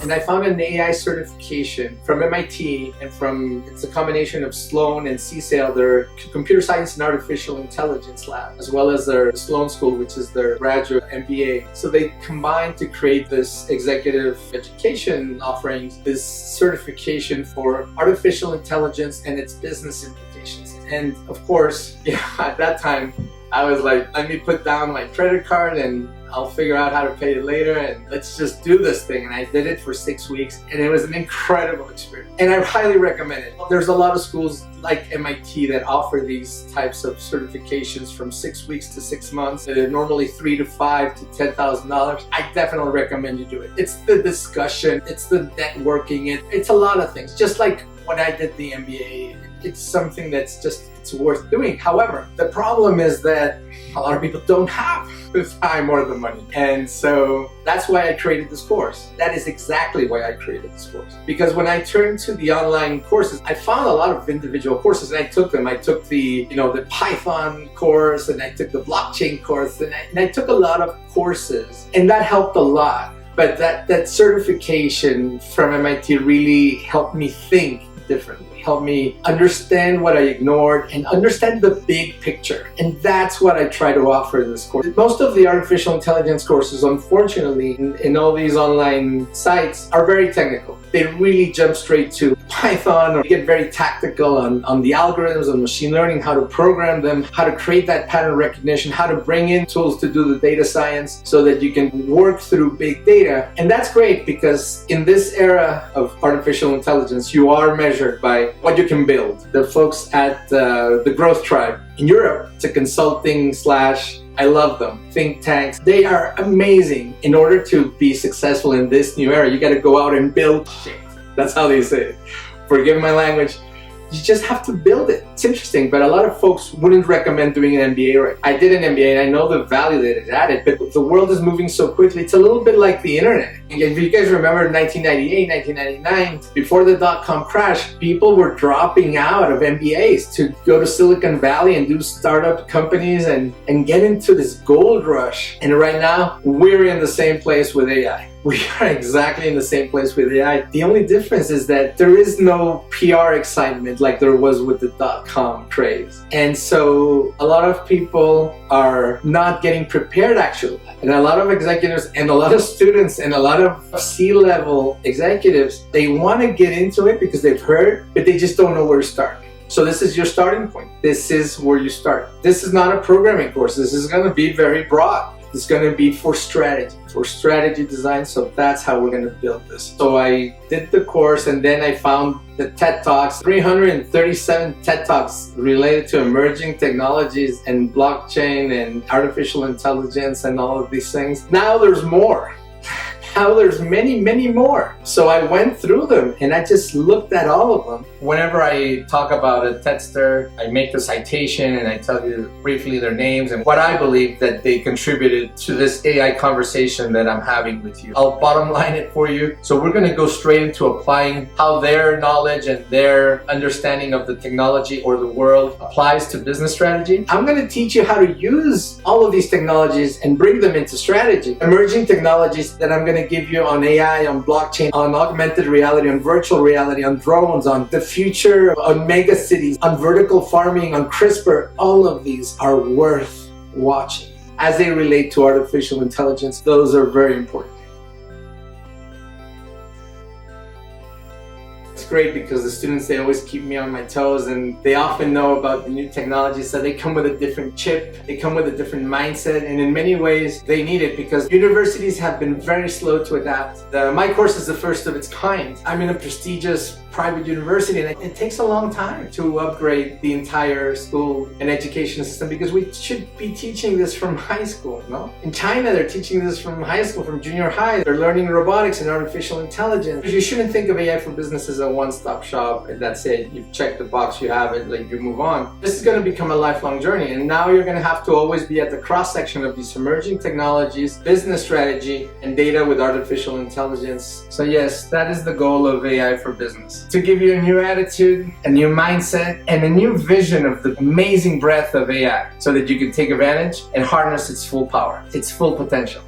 and I found an AI certification from MIT and it's a combination of Sloan and CSAIL, their computer science and artificial intelligence lab, as well as their Sloan School, which is their graduate MBA. So they combined to create this executive education offerings, this certification for artificial intelligence and its business implications. And of course, at that time, I was like, let me put down my credit card and I'll figure out how to pay it later, and let's just do this thing. And I did it for 6 weeks, and it was an incredible experience. And I highly recommend it. There's a lot of schools like MIT that offer these types of certifications from 6 weeks to 6 months, normally $3,000 to $5,000 to $10,000. I definitely recommend you do it. It's the discussion, it's the networking, it's a lot of things. Just like when I did the MBA, it's something that's it's worth doing. However, the problem is that a lot of people don't have the time or the money. And so that's why I created this course. That is exactly why I created this course. Because when I turned to the online courses, I found a lot of individual courses and I took them. I took the Python course, and I took the blockchain course, and I took a lot of courses, and that helped a lot. But that certification from MIT really helped me think differently, helped me understand what I ignored and understand the big picture. And that's what I try to offer in this course. Most of the artificial intelligence courses, unfortunately, in all these online sites are very technical. They really jump straight to Python, or get very tactical on the algorithms, on machine learning, how to program them, how to create that pattern recognition, how to bring in tools to do the data science so that you can work through big data. And that's great, because in this era of artificial intelligence, you are measured by what you can build. The folks at the Growth Tribe in Europe, it's a consulting / I love them, think tanks. They are amazing. In order to be successful in this new era, you got to go out and build shit. That's how they say it. Forgive my language. You just have to build it. It's interesting, but a lot of folks wouldn't recommend doing an MBA right. I did an MBA and I know the value that it added, but the world is moving so quickly. It's a little bit like the internet. If you guys remember 1998, 1999, before the dot-com crash, people were dropping out of MBAs to go to Silicon Valley and do startup companies and get into this gold rush. And right now, we're in the same place with AI. We are exactly in the same place with AI. The only difference is that there is no PR excitement like there was with the dot-com craze. And so a lot of people are not getting prepared, actually. And a lot of executives and a lot of students and a lot of C-level executives, they want to get into it because they've heard, but they just don't know where to start. So this is your starting point. This is where you start. This is not a programming course. This is going to be very broad. It's going to be for strategy design. So that's how we're going to build this. So I did the course, and then I found the TED Talks, 337 TED Talks related to emerging technologies and blockchain and artificial intelligence and all of these things. Now there's more. Now there's many, many more. So I went through them and I just looked at all of them. Whenever I talk about a TEDster, I make the citation and I tell you briefly their names and what I believe that they contributed to this AI conversation that I'm having with you. I'll bottom line it for you. So we're going to go straight into applying how their knowledge and their understanding of the technology or the world applies to business strategy. I'm going to teach you how to use all of these technologies and bring them into strategy. Emerging technologies that I'm going to give you on AI, on blockchain, on augmented reality, on virtual reality, on drones, on the future, on mega cities, on vertical farming, on CRISPR. All of these are worth watching. As they relate to artificial intelligence, those are very important. It's great because the students, they always keep me on my toes, and they often know about the new technology, so they come with a different chip, they come with a different mindset, and in many ways they need it because universities have been very slow to adapt. My course is the first of its kind. I'm in a prestigious private university, and it takes a long time to upgrade the entire school and education system because we should be teaching this from high school, no? In China, they're teaching this from high school, from junior high. They're learning robotics and artificial intelligence. You shouldn't think of AI for business as a one-stop shop and that's it. You've checked the box, you have it, like you move on. This is going to become a lifelong journey, and now you're going to have to always be at the cross-section of these emerging technologies, business strategy, and data with artificial intelligence. So yes, that is the goal of AI for business. To give you a new attitude, a new mindset, and a new vision of the amazing breadth of AI so that you can take advantage and harness its full power, its full potential.